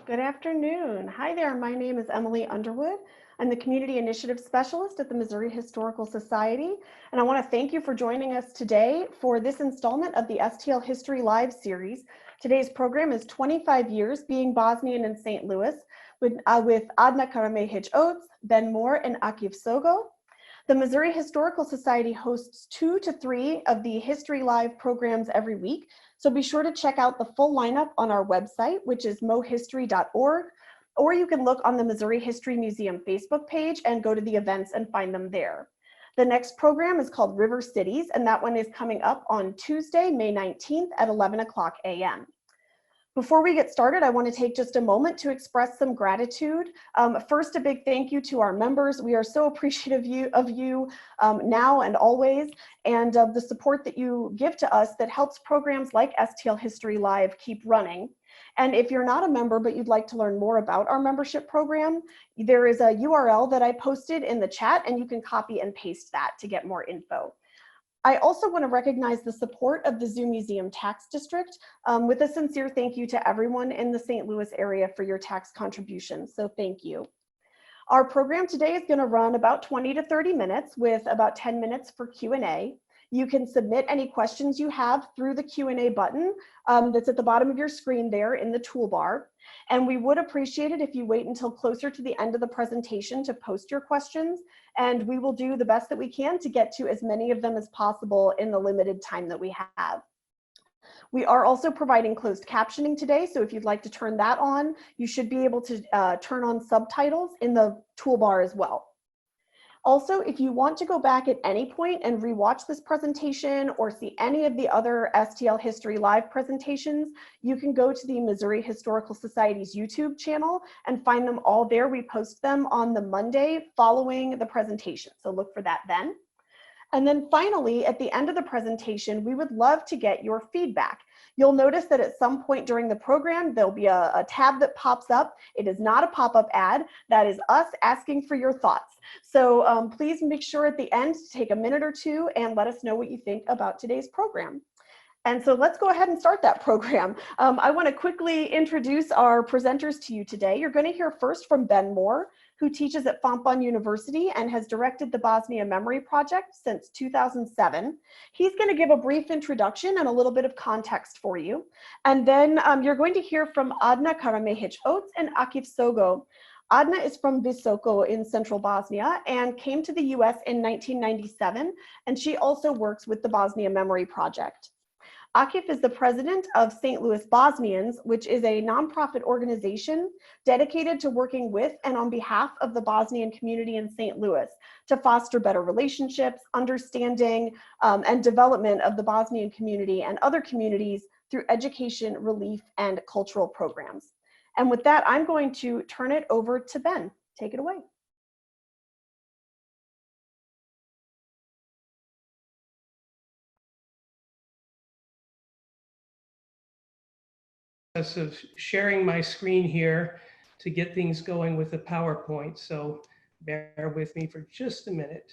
Good afternoon. Hi there. My name is Emily Underwood. I'm the Community Initiative Specialist at the Missouri Historical Society, and I want to thank you for joining us today for this installment of the STL History Live series. Today's program is 25 Years Being Bosnian in St. Louis with Adna Karamehic Oates, Ben Moore, and Akif Sogo. The Missouri Historical Society hosts 2 to 3 of the History Live programs every week, so be sure to check out the full lineup on our website, which is mohistory.org, or you can look on the Missouri History Museum Facebook page and go to the events and find them there. The next program is called River Cities, and that one is coming up on Tuesday, May 19th at 11 o'clock a.m. Before we get started, I want to take just a moment to express some gratitude. First, a big thank you to our members. We are so appreciative of you now and always, and of the support that you give to us that helps programs like STL History Live keep running. And if you're not a member, but you'd like to learn more about our membership program, there is a URL that I posted in the chat, and you can copy and paste that to get more info. I also want to recognize the support of the Zoo Museum Tax District with a sincere thank you to everyone in the St. Louis area for your tax contributions, so thank you. Our program today is going to run about 20 to 30 minutes with about 10 minutes for Q&A. You can submit any questions you have through the Q&A button that's at the bottom of your screen there in the toolbar. And we would appreciate it if you wait until closer to the end of the presentation to post your questions, and we will do the best that we can to get to as many of them as possible in the limited time that we have. We are also providing closed captioning today, so if you'd like to turn that on, you should be able to turn on subtitles in the toolbar as well. Also, if you want to go back at any point and rewatch this presentation or see any of the other STL History Live presentations, you can go to the Missouri Historical Society's YouTube channel and find them all there. We post them on the Monday following the presentation, so look for that then. And then finally, at the end of the presentation, we would love to get your feedback. You'll notice that at some point during the program, there'll be a tab that pops up. It is not a pop-up ad. That is us asking for your thoughts. So please make sure at the end to take a minute or two and let us know what you think about today's program. And so let's go ahead and start that program. I want to quickly introduce our presenters to you today. You're going to hear first from Ben Moore, who teaches at Fontbonne University and has directed the Bosnia Memory Project since 2007. He's going to give a brief introduction and a little bit of context for you. And then you're going to hear from Adna Karamehic Oates and Akif Sogo. Adna is from Visoko in central Bosnia and came to the US in 1997, and she also works with the Bosnia Memory Project. Akif is the president of St. Louis Bosnians, which is a nonprofit organization dedicated to working with and on behalf of the Bosnian community in St. Louis to foster better relationships, understanding, and development of the Bosnian community and other communities through education, relief, and cultural programs. And with that, I'm going to turn it over to Ben. Take it away. Of sharing my screen here to get things going with the PowerPoint, so bear with me for just a minute.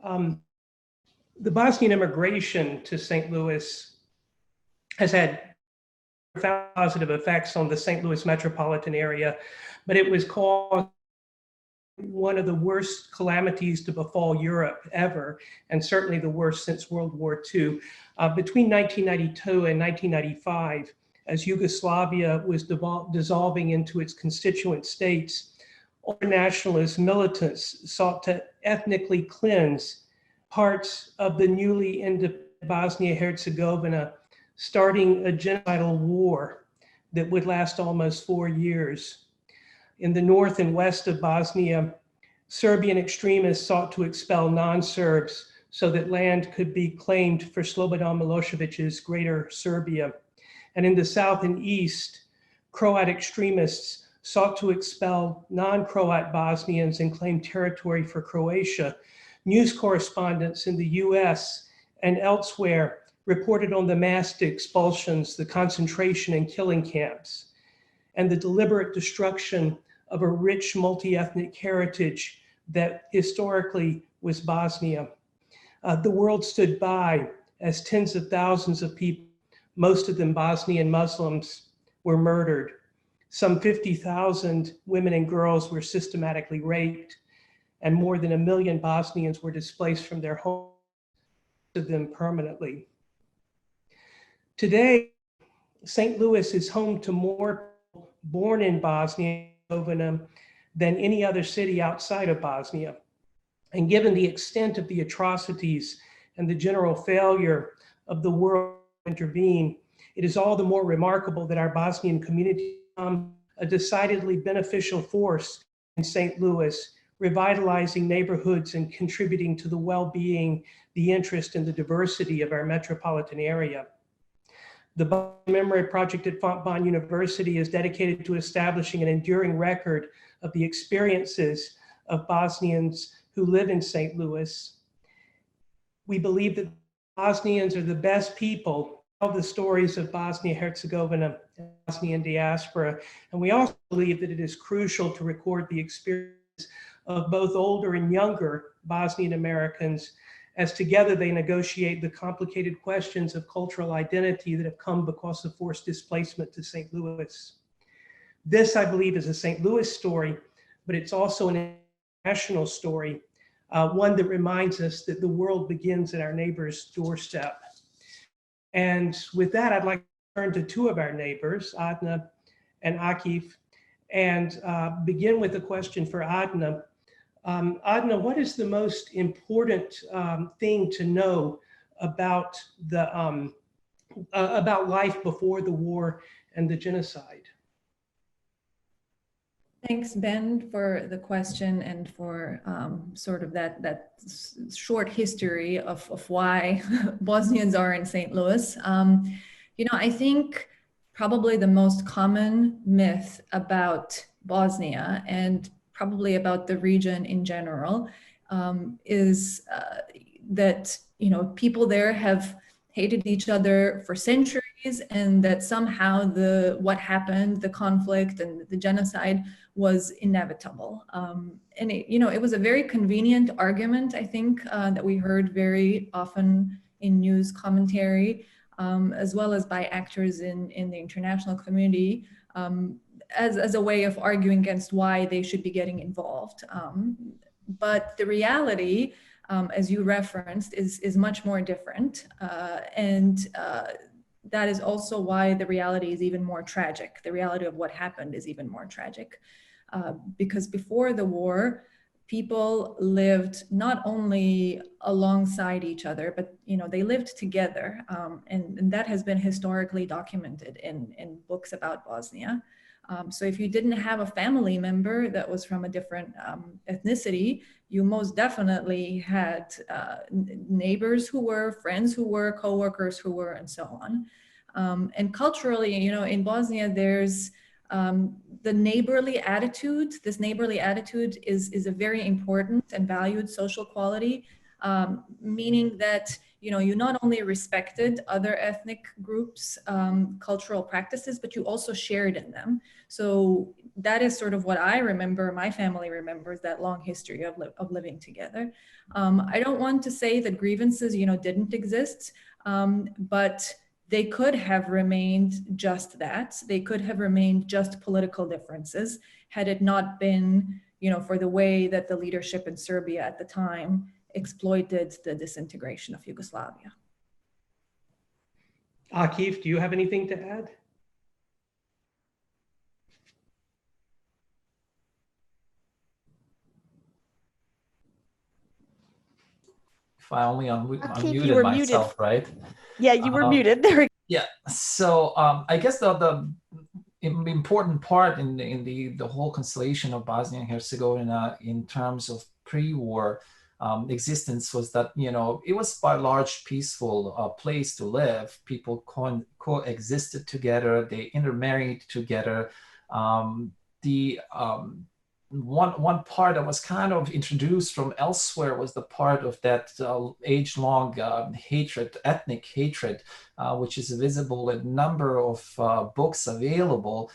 The Bosnian immigration to St. Louis has had positive effects on the St. Louis metropolitan area, but it was caused one of the worst calamities to befall Europe ever, and certainly the worst since World War II. Between 1992 and 1995, as Yugoslavia was dissolving into its constituent states, nationalist militants sought to ethnically cleanse parts of the newly independent Bosnia-Herzegovina, starting a genocidal war that would last almost 4 years. In the north and west of Bosnia, Serbian extremists sought to expel non-Serbs so that land could be claimed for Slobodan Milosevic's Greater Serbia. And in the south and east, Croat extremists sought to expel non-Croat Bosnians and claim territory for Croatia. News correspondents in the US and elsewhere reported on the mass expulsions, the concentration and killing camps, and the deliberate destruction of a rich multi-ethnic heritage that historically was Bosnia. The world stood by as tens of thousands of people, most of them Bosnian Muslims, were murdered. Some 50,000 women and girls were systematically raped, and more than 1 million Bosnians were displaced from their homes, of them permanently. Today, St. Louis is home to more people born in Bosnia and Herzegovina than any other city outside of Bosnia. And given the extent of the atrocities and the general failure of the world to intervene, it is all the more remarkable that our Bosnian community become a decidedly beneficial force in St. Louis, revitalizing neighborhoods and contributing to the well-being, the interest, and the diversity of our metropolitan area. The Bosnia Memory Project at Fontbonne University is dedicated to establishing an enduring record of the experiences of Bosnians who live in St. Louis. We believe that Bosnians are the best people to tell the stories of Bosnia-Herzegovina and Bosnian diaspora. And we also believe that it is crucial to record the experience of both older and younger Bosnian Americans, as together they negotiate the complicated questions of cultural identity that have come because of forced displacement to St. Louis. This, I believe, is a St. Louis story, but it's also an international story, one that reminds us that the world begins at our neighbor's doorstep. And with that, I'd like to turn to two of our neighbors, Adna and Akif, and begin with a question for Adna. Adna, what is the most important thing to know about about life before the war and the genocide? Thanks, Ben, for the question and for sort of that short history of why Bosnians are in St. Louis. I think probably the most common myth about Bosnia and probably about the region in general is that people there have hated each other for centuries, and that somehow what happened, the conflict and the genocide, was inevitable. And it was a very convenient argument, I think, that we heard very often in news commentary, as well as by actors in the international community, as a way of arguing against why they should be getting involved. But the reality, as you referenced, is much more different. And that is also why the reality is even more tragic. The reality of what happened is even more tragic. Because before the war, people lived not only alongside each other, but they lived together. And that has been historically documented in books about Bosnia. So if you didn't have a family member that was from a different ethnicity, you most definitely had neighbors who were, friends who were, coworkers who were, and so on. And culturally, in Bosnia, there's the neighborly attitude. This neighborly attitude is a very important and valued social quality, meaning that you not only respected other ethnic groups' cultural practices, but you also shared in them. So that is sort of what I remember, my family remembers, that long history of living together. I don't want to say that grievances, didn't exist, but they could have remained just that. They could have remained just political differences had it not been, for the way that the leadership in Serbia at the time exploited the disintegration of Yugoslavia. Akif, do you have anything to add? If I only Akif, you unmuted were myself, muted. right? Yeah, you were muted. There we go. Yeah. So I guess the important part in the whole constellation of Bosnia and Herzegovina in terms of pre-war existence was that it was by large peaceful place to live. People coexisted together. They intermarried together. One part that was kind of introduced from elsewhere was the part of that age-long hatred, ethnic hatred, which is visible in a number of books available.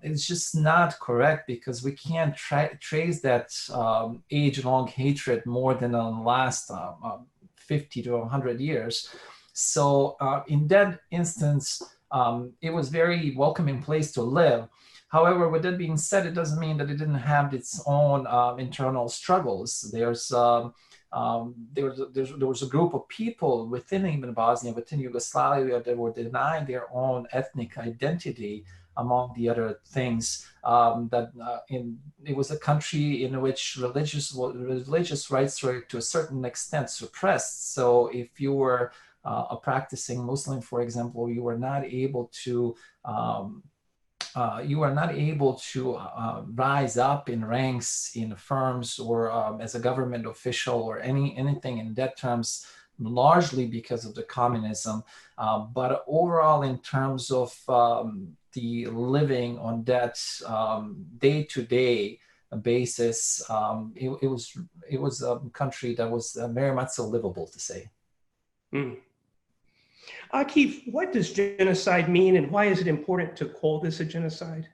It's just not correct, because we can't trace that age-long hatred more than the last 50 to 100 years. So in that instance, it was very welcoming place to live. However, with that being said, it doesn't mean that it didn't have its own internal struggles. There was a group of people within even Bosnia, within Yugoslavia, that were denied their own ethnic identity, among the other things. It was a country in which religious rights were to a certain extent suppressed. So if you were a practicing Muslim, for example, you were not able to rise up in ranks in firms or as a government official or anything in that terms, largely because of the communism. But overall, in terms of the living on that day-to-day basis, it was a country that was very much so livable, to say. Mm. Akif, what does genocide mean, and why is it important to call this a genocide?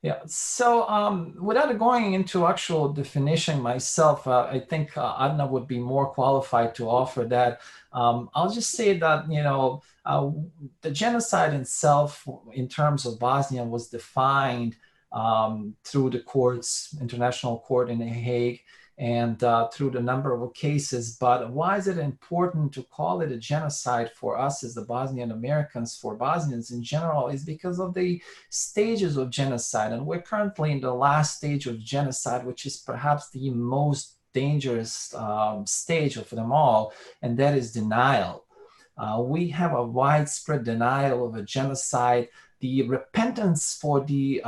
Yeah, so without going into actual definition myself, I think Adna would be more qualified to offer that. I'll just say that, the genocide itself in terms of Bosnia was defined through the courts, International Court in The Hague, and through the number of cases. But why is it important to call it a genocide for us as the Bosnian Americans, for Bosnians in general, is because of the stages of genocide. And we're currently in the last stage of genocide, which is perhaps the most dangerous stage of them all, and that is denial. We have a widespread denial of a genocide. The repentance for the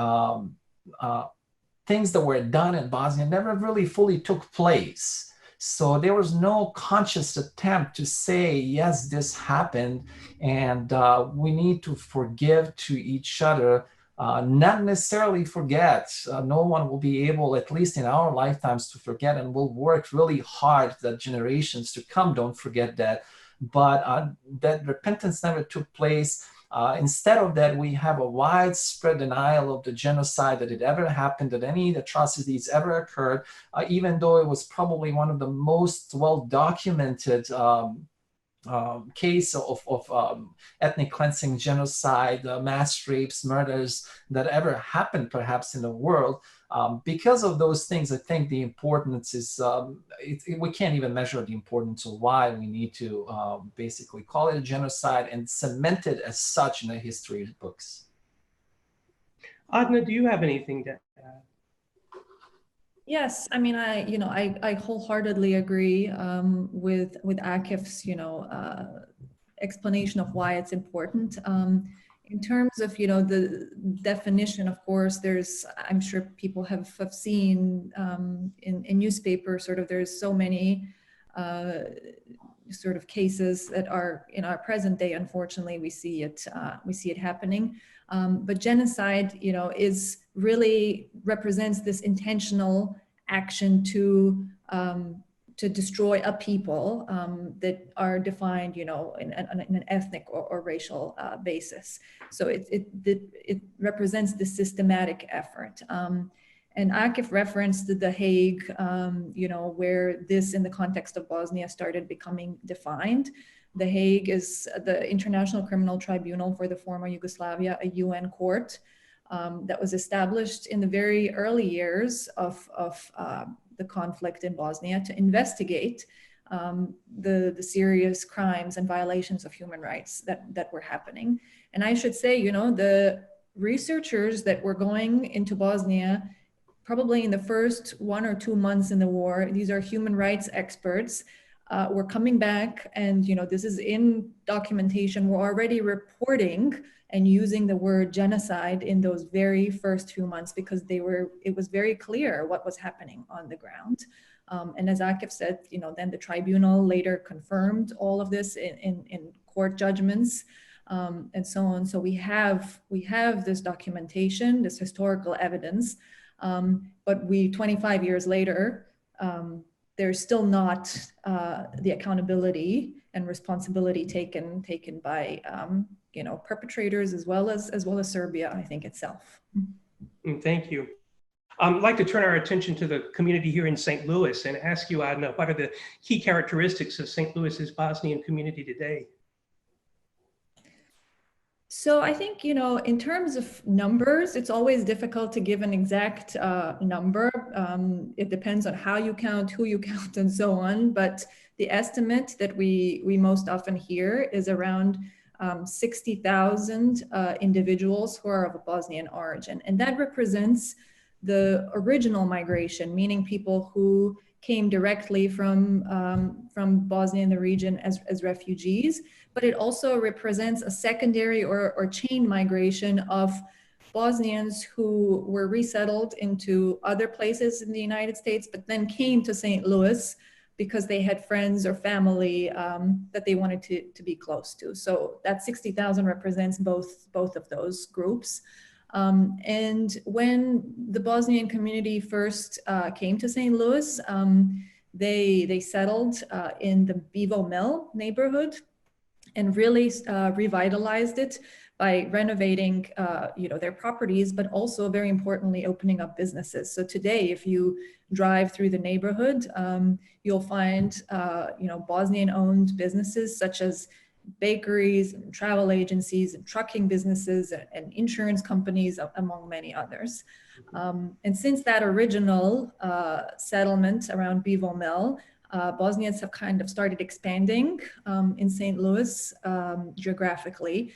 things that were done in Bosnia never really fully took place. So there was no conscious attempt to say, yes, this happened, and we need to forgive to each other, not necessarily forget. No one will be able, at least in our lifetimes, to forget, and we'll work really hard that generations to come don't forget that. But that repentance never took place. Instead of that, we have a widespread denial of the genocide, that it ever happened, that any atrocities ever occurred, even though it was probably one of the most well-documented case of ethnic cleansing, genocide, mass rapes, murders that ever happened perhaps in the world. Because of those things, I think the importance is, we can't even measure the importance of why we need to basically call it a genocide and cement it as such in the history books. Adna, do you have anything to add? Yes, I mean, I wholeheartedly agree with Akif's, explanation of why it's important. In terms of, the definition, of course, I'm sure people have seen in newspapers, sort of, there's so many sort of cases that are in our present day. Unfortunately, we see it happening. But genocide, is really represents this intentional action to destroy a people that are defined, in an ethnic or racial basis. So it represents the systematic effort. And Akif referenced The Hague, where this, in the context of Bosnia, started becoming defined. The Hague is the International Criminal Tribunal for the former Yugoslavia, a UN court that was established in the very early years of the conflict in Bosnia to investigate the serious crimes and violations of human rights that were happening. And I should say, the researchers that were going into Bosnia, probably in the first 1 or 2 months in the war, these are human rights experts, were coming back, and this is in documentation, we're already reporting and using the word genocide in those very first few months, because it was very clear what was happening on the ground. And as Akif said, then the tribunal later confirmed all of this in court judgments, and so on. So we have this documentation, this historical evidence, but 25 years later, there's still not the accountability and responsibility taken by perpetrators, as well as Serbia, I think, itself. Thank you. I'd like to turn our attention to the community here in St. Louis and ask you, Adna, what are the key characteristics of St. Louis's Bosnian community today? So I think, in terms of numbers, it's always difficult to give an exact number. It depends on how you count, who you count, and so on. But the estimate that we most often hear is around 60,000 individuals who are of Bosnian origin. And that represents the original migration, meaning people who came directly from Bosnia and the region as refugees. But it also represents a secondary or chain migration of Bosnians who were resettled into other places in the United States, but then came to St. Louis because they had friends or family that they wanted to be close to. So that 60,000 represents both of those groups. And when the Bosnian community first came to St. Louis, they settled in the Bevo Mill neighborhood and really revitalized it by renovating their properties, but also very importantly, opening up businesses. So today, if you drive through the neighborhood, you'll find Bosnian-owned businesses such as bakeries and travel agencies and trucking businesses and insurance companies, among many others. And since that original settlement around Bevo Mill, Bosnians have kind of started expanding in St. Louis geographically.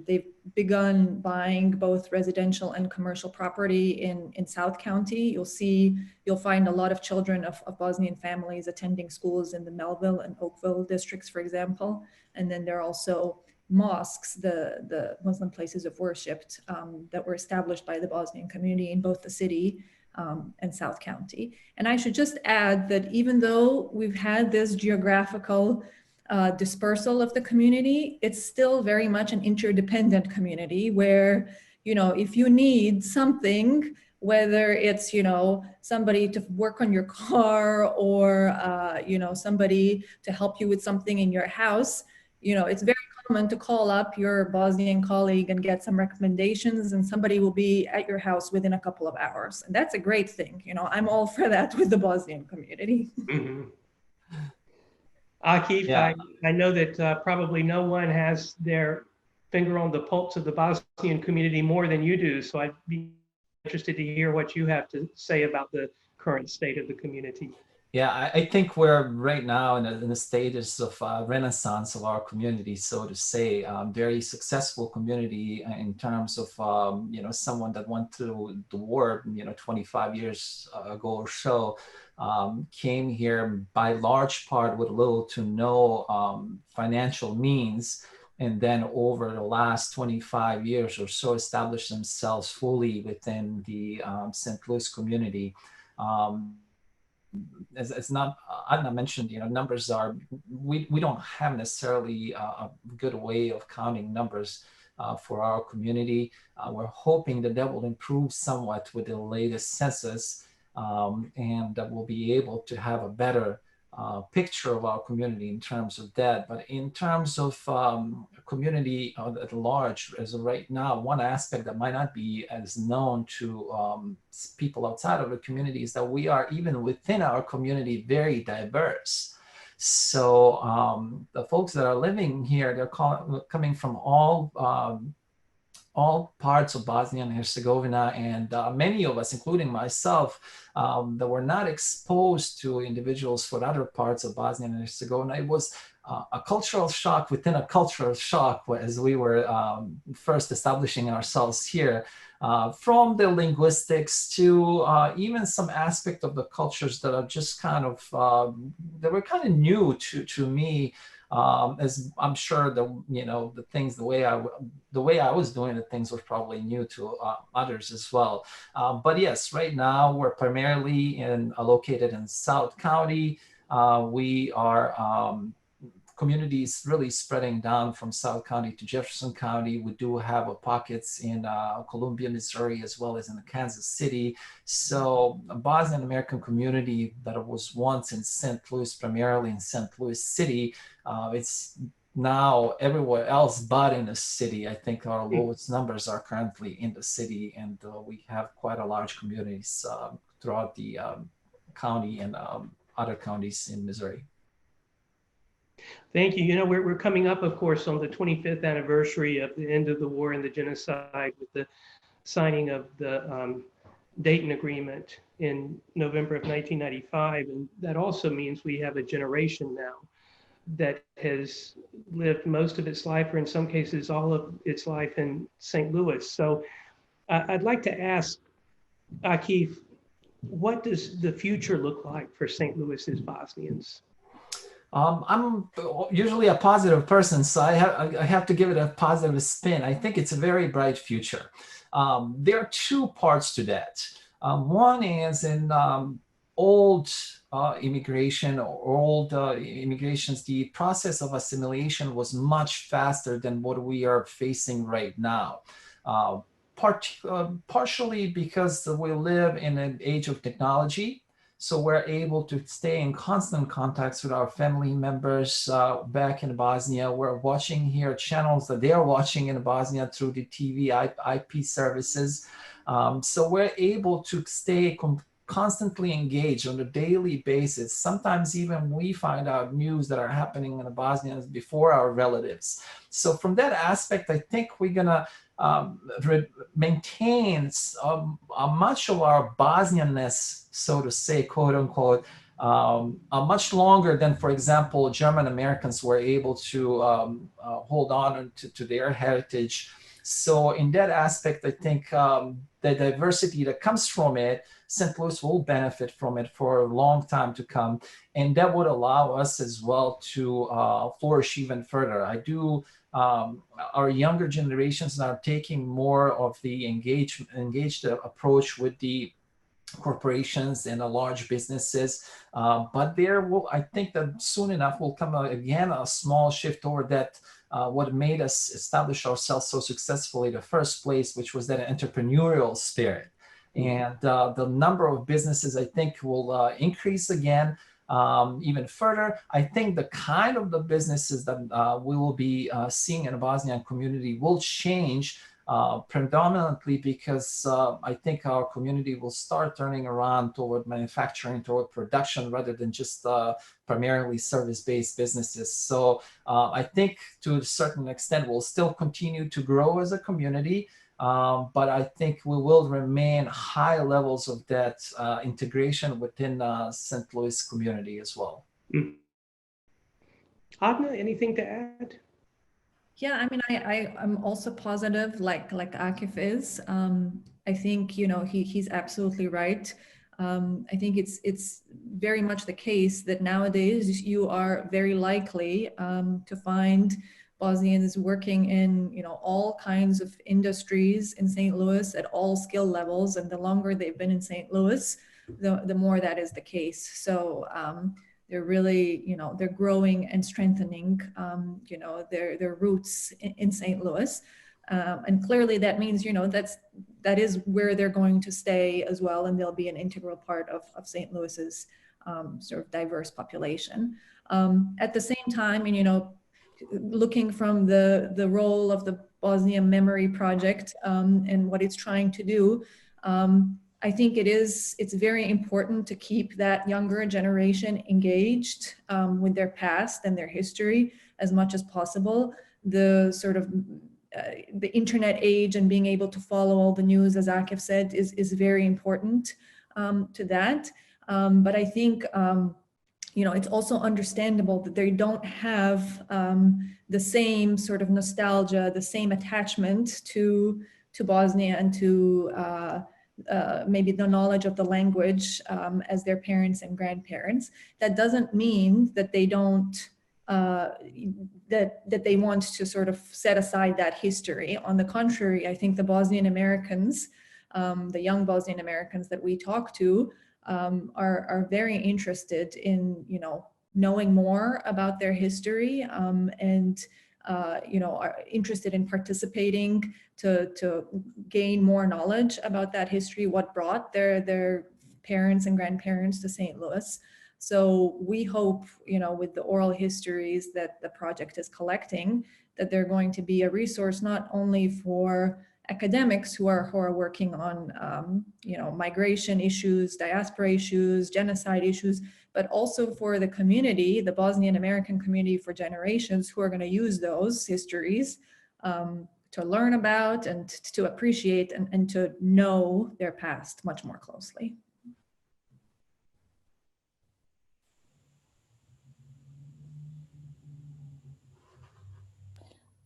They've begun buying both residential and commercial property in South County. You'll find a lot of children of Bosnian families attending schools in the Melville and Oakville districts, for example. And then there are also mosques, the Muslim places of worship that were established by the Bosnian community in both the city and South County. And I should just add that even though we've had this geographical dispersal of the community, it's still very much an interdependent community where, if you need something, whether it's, somebody to work on your car or, somebody to help you with something in your house, it's very common to call up your Bosnian colleague and get some recommendations, and somebody will be at your house within a couple of hours. And that's a great thing. I'm all for that with the Bosnian community. Mm-hmm. Akif, Yeah. I know that probably no one has their finger on the pulse of the Bosnian community more than you do. So I'd be interested to hear what you have to say about the current state of the community. Yeah, I think we're right now in the stages of renaissance of our community, so to say. Very successful community in terms of someone that went through the war 25 years ago or so, came here by large part with little to no financial means, and then over the last 25 years or so established themselves fully within the St. Louis community. As not Adna mentioned, numbers are, we don't have necessarily a good way of counting numbers for our community. We're hoping that will improve somewhat with the latest census, and that we'll be able to have a better picture of our community in terms of that. But in terms of community at large, as of right now, one aspect that might not be as known to people outside of the community is that we are, even within our community, very diverse. So the folks that are living here, they're coming from all parts of Bosnia and Herzegovina, and many of us, including myself, that were not exposed to individuals from other parts of Bosnia and Herzegovina. It was a cultural shock within a cultural shock as we were first establishing ourselves here, from the linguistics to even some aspect of the cultures that are just kind of, that were kind of new to me. As I'm sure the things, the way I was doing the things was probably new to others as well. But yes, right now we're primarily located in South County. We are communities really spreading down from South County to Jefferson County. We do have pockets in Columbia, Missouri, as well as in Kansas City. So a Bosnian American community that was once in St. Louis, primarily in St. Louis City, it's now everywhere else but in the city. I think our lowest numbers are currently in the city, and we have quite a large communities throughout the county and other counties in Missouri. Thank you. You know, we're coming up, of course, on the 25th anniversary of the end of the war and the genocide with the signing of the Dayton Agreement in November of 1995. And that also means we have a generation now that has lived most of its life, or in some cases, all of its life in St. Louis. So I'd like to ask Akif, what does the future look like for St. Louis's Bosnians? I'm usually a positive person, so I have to give it a positive spin. I think it's a very bright future. There are two parts to that. One is in old immigration or old immigrations, the process of assimilation was much faster than what we are facing right now. Partially because we live in an age of technology. So we're able to stay in constant contacts with our family members back in Bosnia. We're watching here channels that they are watching in Bosnia through the TV IP services. So we're able to stay constantly engaged on a daily basis. Sometimes even we find out news that are happening in the Bosnians before our relatives. So from that aspect, I think we're gonna maintains much of our Bosnianness, so to say, quote unquote, much longer than, for example, German Americans were able to hold on to their heritage. So in that aspect, I think the diversity that comes from it, St. Louis will benefit from it for a long time to come. And that would allow us as well to flourish even further. Our younger generations are taking more of the engaged approach with the corporations and the large businesses, but I think that soon enough will come again a small shift toward that. What made us establish ourselves so successfully in the first place, which was that entrepreneurial spirit. And the number of businesses, I think, will increase again. Even further, I think the kind of the businesses that we will be seeing in the Bosnian community will change predominantly because I think our community will start turning around toward manufacturing, toward production, rather than just primarily service-based businesses. So I think to a certain extent, we'll still continue to grow as a community. But I think we will remain high levels of that integration within St. Louis community as well. Adna, anything to add? Yeah, I mean, I'm also positive, like Akif is. I think, you know, he's absolutely right. I think it's very much the case that nowadays you are very likely to find Bosnians working in, you know, all kinds of industries in St. Louis at all skill levels, and the longer they've been in St. Louis, the more that is the case. So they're really, you know, they're growing and strengthening, you know, their roots in St. Louis. And clearly that means, you know, that is where they're going to stay as well. And they'll be an integral part of St. Louis's sort of diverse population. At the same time, and, you know, looking from the role of the Bosnia Memory Project and what it's trying to do, I think it's very important to keep that younger generation engaged with their past and their history as much as possible. The sort of the internet age and being able to follow all the news, as Akif said, is very important to that. But I think, you know, it's also understandable that they don't have the same sort of nostalgia, the same attachment to Bosnia and to maybe the knowledge of the language as their parents and grandparents. That doesn't mean that they don't, that they want to sort of set aside that history. On the contrary, I think the Bosnian Americans, the young Bosnian Americans that we talk to are very interested in, you know, knowing more about their history and you know, are interested in participating to gain more knowledge about that history, what brought their parents and grandparents to St. Louis. So we hope, you know, with the oral histories that the project is collecting, that they're going to be a resource not only for, academics who are working on migration issues, diaspora issues, genocide issues, but also for the community, the Bosnian American community for generations, who are going to use those histories to learn about and to appreciate and to know their past much more closely.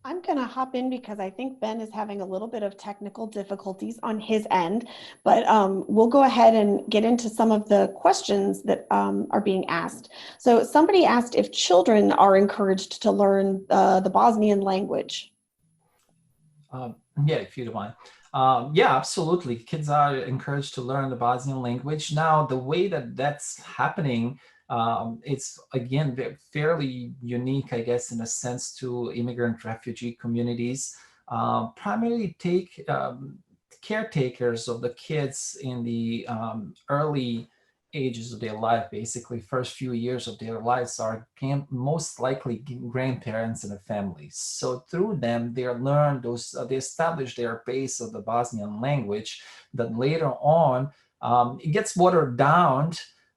I'm going to hop in because I think Ben is having a little bit of technical difficulties on his end, but we'll go ahead and get into some of the questions that are being asked. So somebody asked if children are encouraged to learn the Bosnian language. Yeah, if you don't mind. Yeah, absolutely. Kids are encouraged to learn the Bosnian language. Now, the way that that's happening, it's again fairly unique, I guess, in a sense to immigrant refugee communities. Primarily caretakers of the kids in the early ages of their life, basically first few years of their lives, are most likely grandparents in the family. So through them, they learn those, they establish their base of the Bosnian language that later on it gets watered down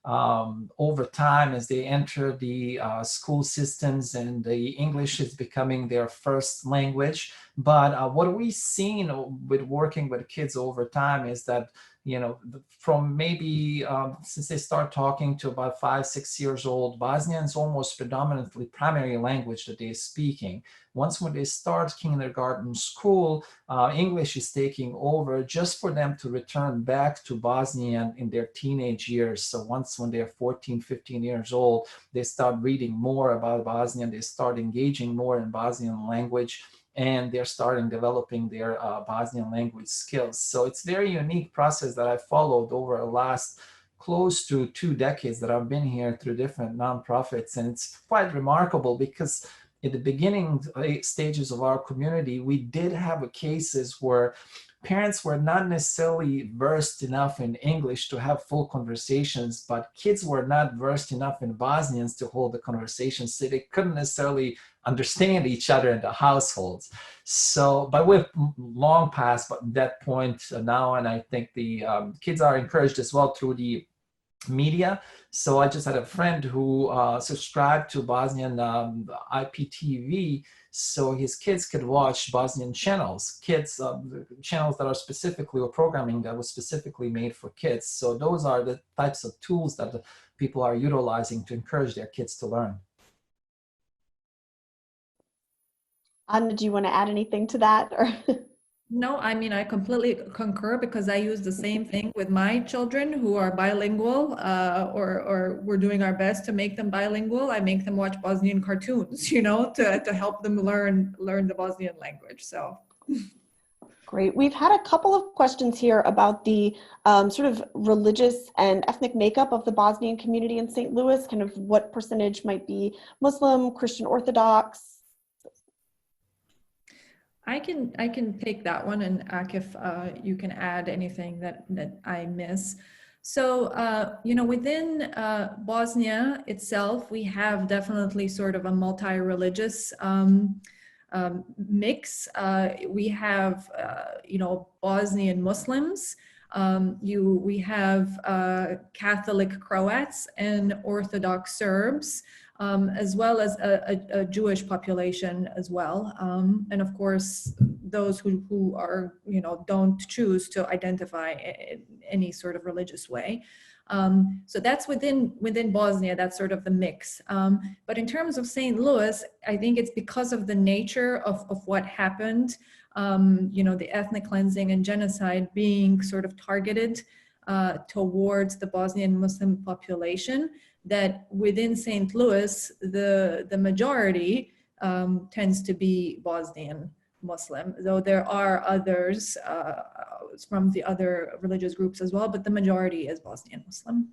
over time as they enter the school systems, and the English is becoming their first language. But what we've seen with working with kids over time is that, from maybe since they start talking to about 5, 6 years old, Bosnian is almost predominantly primary language that they're speaking. Once when they start kindergarten, school, English is taking over, just for them to return back to Bosnian in their teenage years. So once when they're 14, 15 years old, they start reading more about Bosnian, they start engaging more in Bosnian language, and they're starting developing their Bosnian language skills. So it's a very unique process that I followed over the last close to 2 decades that I've been here through different nonprofits. And it's quite remarkable because at the beginning stages of our community, we did have cases where parents were not necessarily versed enough in English to have full conversations, but kids were not versed enough in Bosnians to hold the conversations, so they couldn't necessarily understand each other in the households. So, but we've long past that point now, and I think the kids are encouraged as well through the media. So I just had a friend who subscribed to Bosnian IPTV, so his kids could watch Bosnian channels, channels that are specifically, or programming that was specifically made for kids. So those are the types of tools that the people are utilizing to encourage their kids to learn. Anna, do you want to add anything to that? Or No, I mean, I completely concur, because I use the same thing with my children who are bilingual, or we're doing our best to make them bilingual. I make them watch Bosnian cartoons, to help them learn the Bosnian language. So. Great. We've had a couple of questions here about the sort of religious and ethnic makeup of the Bosnian community in St. Louis, kind of what percentage might be Muslim, Christian Orthodox. I can take that one, and Akif, you can add anything that I miss. So, within Bosnia itself, we have definitely sort of a multi-religious mix. We have, Bosnian Muslims. We have Catholic Croats and Orthodox Serbs, as well as a Jewish population as well. And of course, those who are, don't choose to identify in any sort of religious way. So that's within Bosnia, that's sort of the mix. But in terms of St. Louis, I think it's because of the nature of what happened, the ethnic cleansing and genocide being sort of targeted towards the Bosnian Muslim population, that within St. Louis, the majority tends to be Bosnian Muslim, though there are others from the other religious groups as well, but the majority is Bosnian Muslim.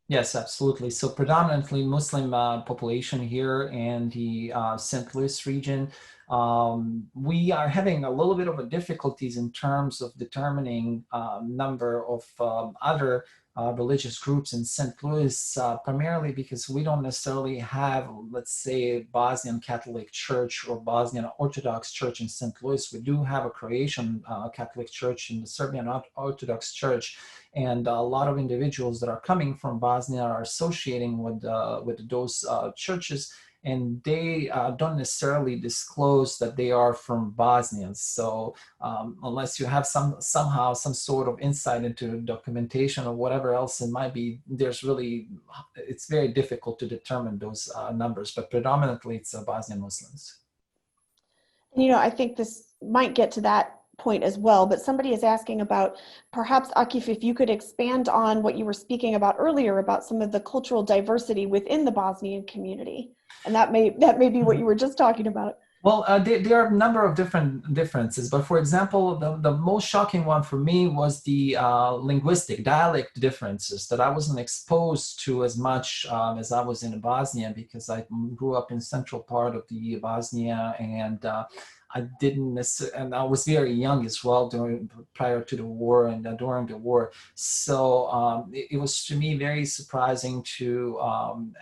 Yes, absolutely. So predominantly Muslim population here in the St. Louis region. We are having a little bit of a difficulties in terms of determining number of other religious groups in St. Louis, primarily because we don't necessarily have, let's say, Bosnian Catholic Church or Bosnian Orthodox Church in St. Louis. We do have a Croatian Catholic Church and the Serbian Orthodox Church, and a lot of individuals that are coming from Bosnia are associating with those churches, and they don't necessarily disclose that they are from Bosnia. So unless you have somehow some sort of insight into documentation or whatever else it might be, it's very difficult to determine those numbers, but predominantly it's Bosnian Muslims. I think this might get to that point as well, but somebody is asking about, perhaps Akif, if you could expand on what you were speaking about earlier about some of the cultural diversity within the Bosnian community. And that may be what you were just talking about. Well, there are a number of different differences, but for example, the most shocking one for me was the linguistic dialect differences that I wasn't exposed to as much as I was in Bosnia, because I grew up in central part of the Bosnia, and I didn't necessarily, and I was very young as well prior to the war and during the war. So it was to me very surprising to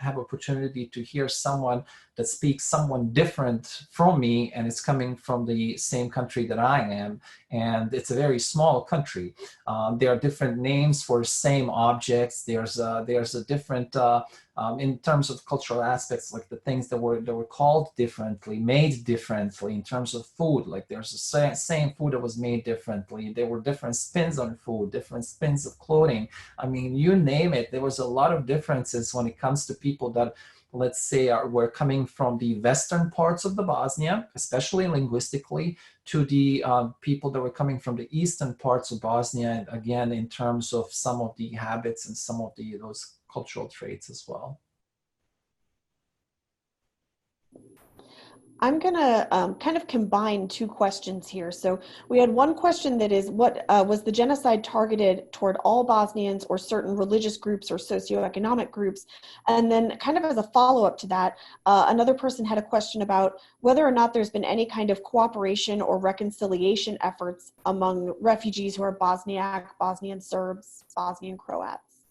have opportunity to hear someone that speaks someone different from me, and it's coming from the same country that I am. And it's a very small country. There are different names for same objects. There's a different, in terms of cultural aspects, like the things that were called differently, made differently. In terms of food, like there's the same food that was made differently. There were different spins on food, different spins of clothing. I mean, you name it. There was a lot of differences when it comes to people that, let's say, were coming from the western parts of the Bosnia, especially linguistically, to the people that were coming from the eastern parts of Bosnia, and again, in terms of some of the habits and some of those cultural traits as well. I'm going to kind of combine two questions here. So we had one question that is, what was the genocide targeted toward all Bosnians or certain religious groups or socioeconomic groups? And then kind of as a follow-up to that, another person had a question about whether or not there's been any kind of cooperation or reconciliation efforts among refugees who are Bosniak, Bosnian Serbs, Bosnian Croats.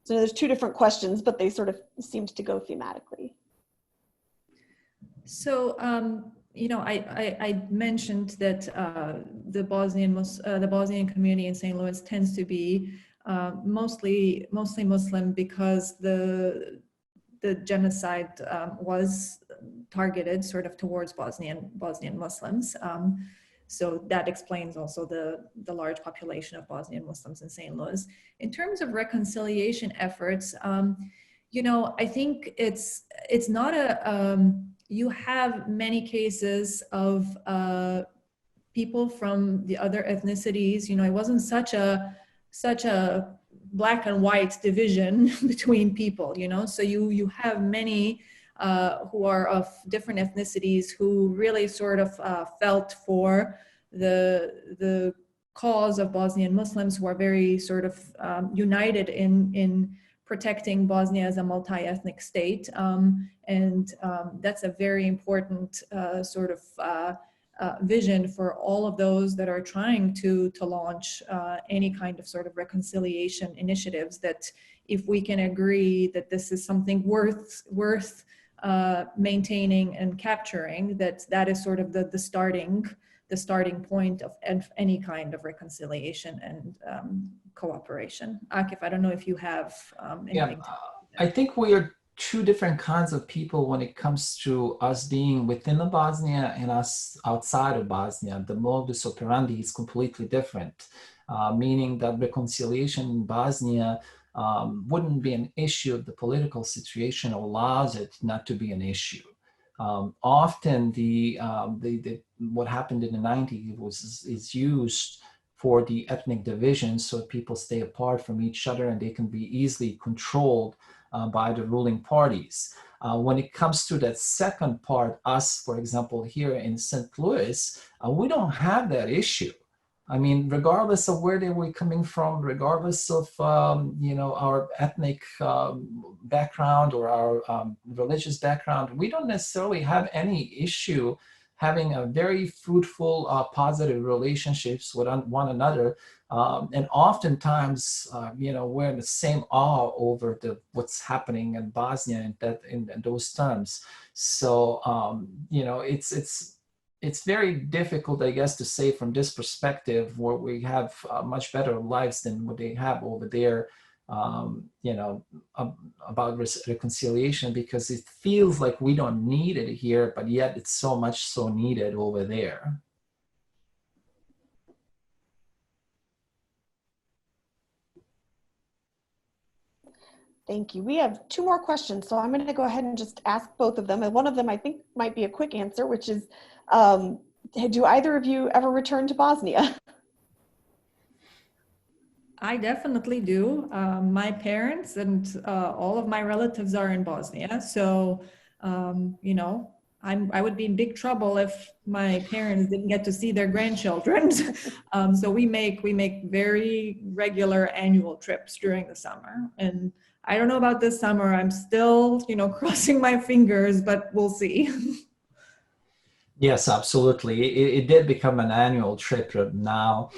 So there's two different questions, but they sort of seemed to go thematically. So, I mentioned that the Bosnian community in St. Louis tends to be mostly Muslim, because the genocide was targeted sort of towards Bosnian Muslims. So that explains also the large population of Bosnian Muslims in St. Louis. In terms of reconciliation efforts, I think it's not you have many cases of people from the other ethnicities. It wasn't such a black and white division between people, so you have many who are of different ethnicities who really sort of felt for the cause of Bosnian Muslims, who are very sort of united in protecting Bosnia as a multi-ethnic state. And that's a very important sort of vision for all of those that are trying to launch any kind of sort of reconciliation initiatives, that if we can agree that this is something worth maintaining and capturing, that is sort of the starting point of any kind of reconciliation and cooperation. Akif, I don't know if you have anything to I think we are two different kinds of people when it comes to us being within the Bosnia and us outside of Bosnia. The modus operandi is completely different, meaning that reconciliation in Bosnia wouldn't be an issue if the political situation allows it not to be an issue. Often what happened in the 90s is used for the ethnic division, so people stay apart from each other and they can be easily controlled by the ruling parties. When it comes to that second part, us, for example, here in St. Louis, we don't have that issue. I mean, regardless of where they were coming from, regardless of our ethnic background or our religious background, we don't necessarily have any issue having a very fruitful, positive relationships with one another. And oftentimes, we're in the same awe over what's happening in Bosnia in those terms. So, it's very difficult, I guess, to say from this perspective where we have much better lives than what they have over there. About reconciliation, because it feels like we don't need it here, but yet it's so much so needed over there. Thank you. We have two more questions, so I'm going to go ahead and just ask both of them. And one of them I think might be a quick answer, which is, do either of you ever return to Bosnia? I definitely do. My parents and all of my relatives are in Bosnia. So, I would be in big trouble if my parents didn't get to see their grandchildren. So we make very regular annual trips during the summer. And I don't know about this summer. I'm still, crossing my fingers, but we'll see. Yes, absolutely. It did become an annual trip now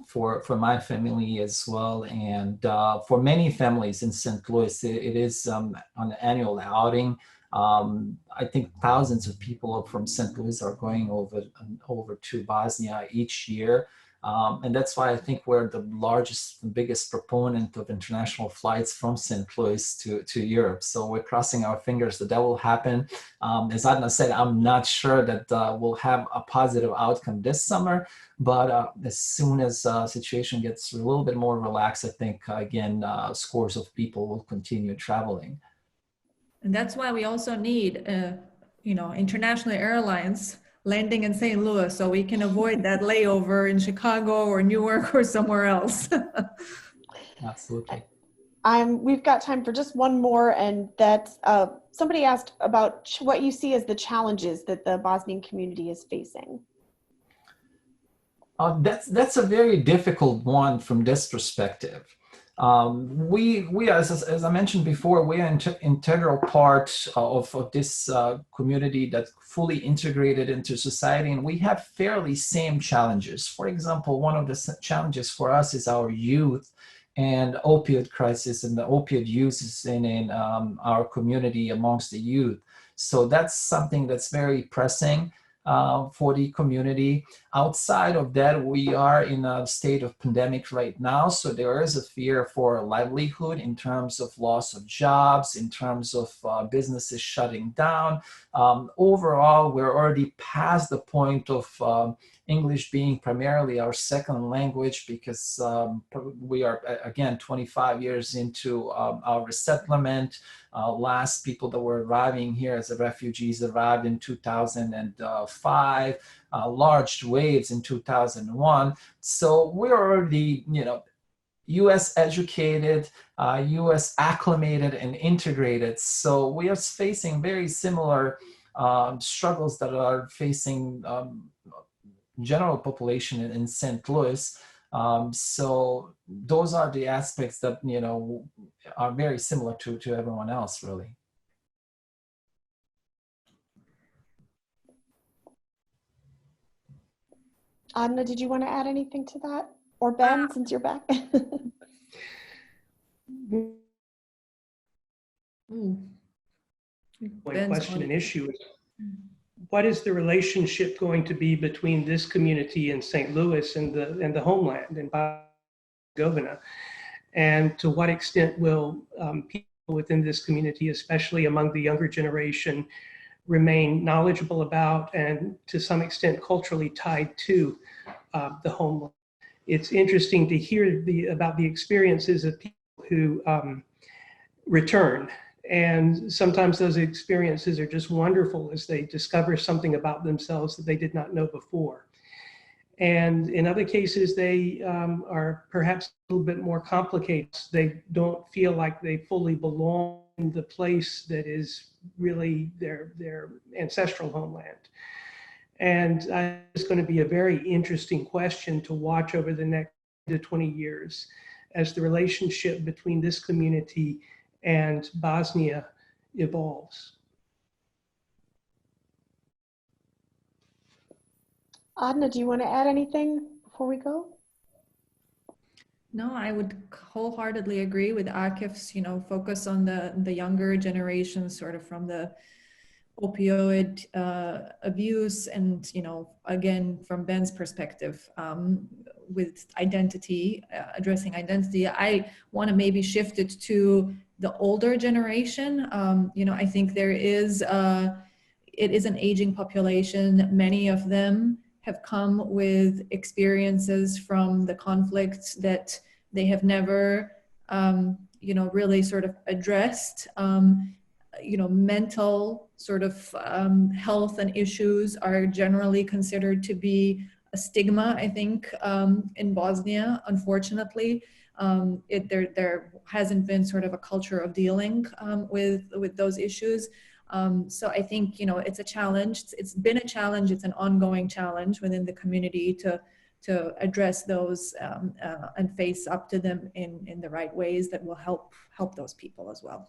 for my family as well, and for many families in St. Louis, it is an annual outing. I think thousands of people from St. Louis are going over to Bosnia each year. And that's why I think we're the largest and biggest proponent of international flights from St. Louis to Europe. So we're crossing our fingers that will happen. As Adna said, I'm not sure that we'll have a positive outcome this summer, but as soon as the situation gets a little bit more relaxed, I think, again, scores of people will continue traveling. And that's why we also need, international airlines landing in St. Louis so we can avoid that layover in Chicago or Newark or somewhere else. Absolutely. We've got time for just one more, and that's somebody asked about what you see as the challenges that the Bosnian community is facing. That's a very difficult one from this perspective. We as I mentioned before, we are an integral part of this community that's fully integrated into society, and we have fairly same challenges. For example, one of the challenges for us is our youth and opioid crisis and the opioid uses in our community amongst the youth. So that's something that's very pressing for the community. Outside of that, we are in a state of pandemic right now, so there is a fear for livelihood in terms of loss of jobs, in terms of businesses shutting down. Overall, we're already past the point of English being primarily our second language, because we are, again, 25 years into our resettlement. Last people that were arriving here as refugees arrived in 2005, large waves in 2001. So we're already, US educated, US acclimated and integrated. So we are facing very similar struggles that are facing general population in St. Louis. So those are the aspects that, are very similar to everyone else, really. Adna, did you want to add anything to that? Or Ben, since you're back? One question and issue is, what is the relationship going to be between this community in St. Louis and the homeland in Bosnia-Herzegovina? And to what extent will people within this community, especially among the younger generation, remain knowledgeable about and to some extent culturally tied to the homeland? It's interesting to hear about the experiences of people who return. And sometimes those experiences are just wonderful as they discover something about themselves that they did not know before. And in other cases, they are perhaps a little bit more complicated. They don't feel like they fully belong in the place that is really their ancestral homeland. And it's going to be a very interesting question to watch over the next 20 years as the relationship between this community and Bosnia evolves. Adna, do you want to add anything before we go? No, I would wholeheartedly agree with Akif's, focus on the younger generation, sort of from the opioid abuse, and again from Ben's perspective, with identity, addressing identity. I want to maybe shift it to the older generation. I think it is an aging population. Many of them have come with experiences from the conflicts that they have never, really sort of addressed. Mental sort of health and issues are generally considered to be a stigma, I think, in Bosnia, unfortunately. There hasn't been sort of a culture of dealing with those issues. So I think, it's a challenge. It's been a challenge. It's an ongoing challenge within the community to address those and face up to them in the right ways that will help those people as well.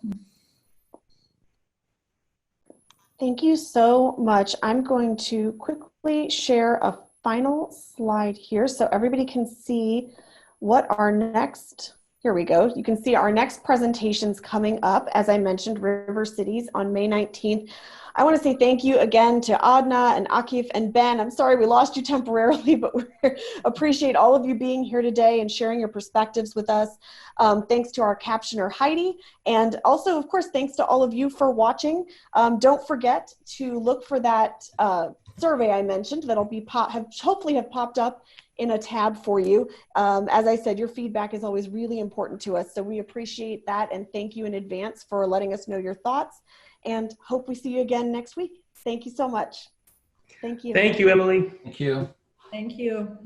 Thank you so much. I'm going to quickly share a final slide here so everybody can see what our next, here we go. You can see our next presentations coming up. As I mentioned, River Cities on May 19th. I want to say thank you again to Adna and Akif and Ben. I'm sorry we lost you temporarily, but we appreciate all of you being here today and sharing your perspectives with us. Thanks to our captioner, Heidi. And also, of course, thanks to all of you for watching. Don't forget to look for that survey I mentioned that'll be hopefully have popped up in a tab for you. As I said, your feedback is always really important to us. So we appreciate that and thank you in advance for letting us know your thoughts. And hope we see you again next week. Thank you so much. Thank you. Thank you, Emily. Thank you. Thank you.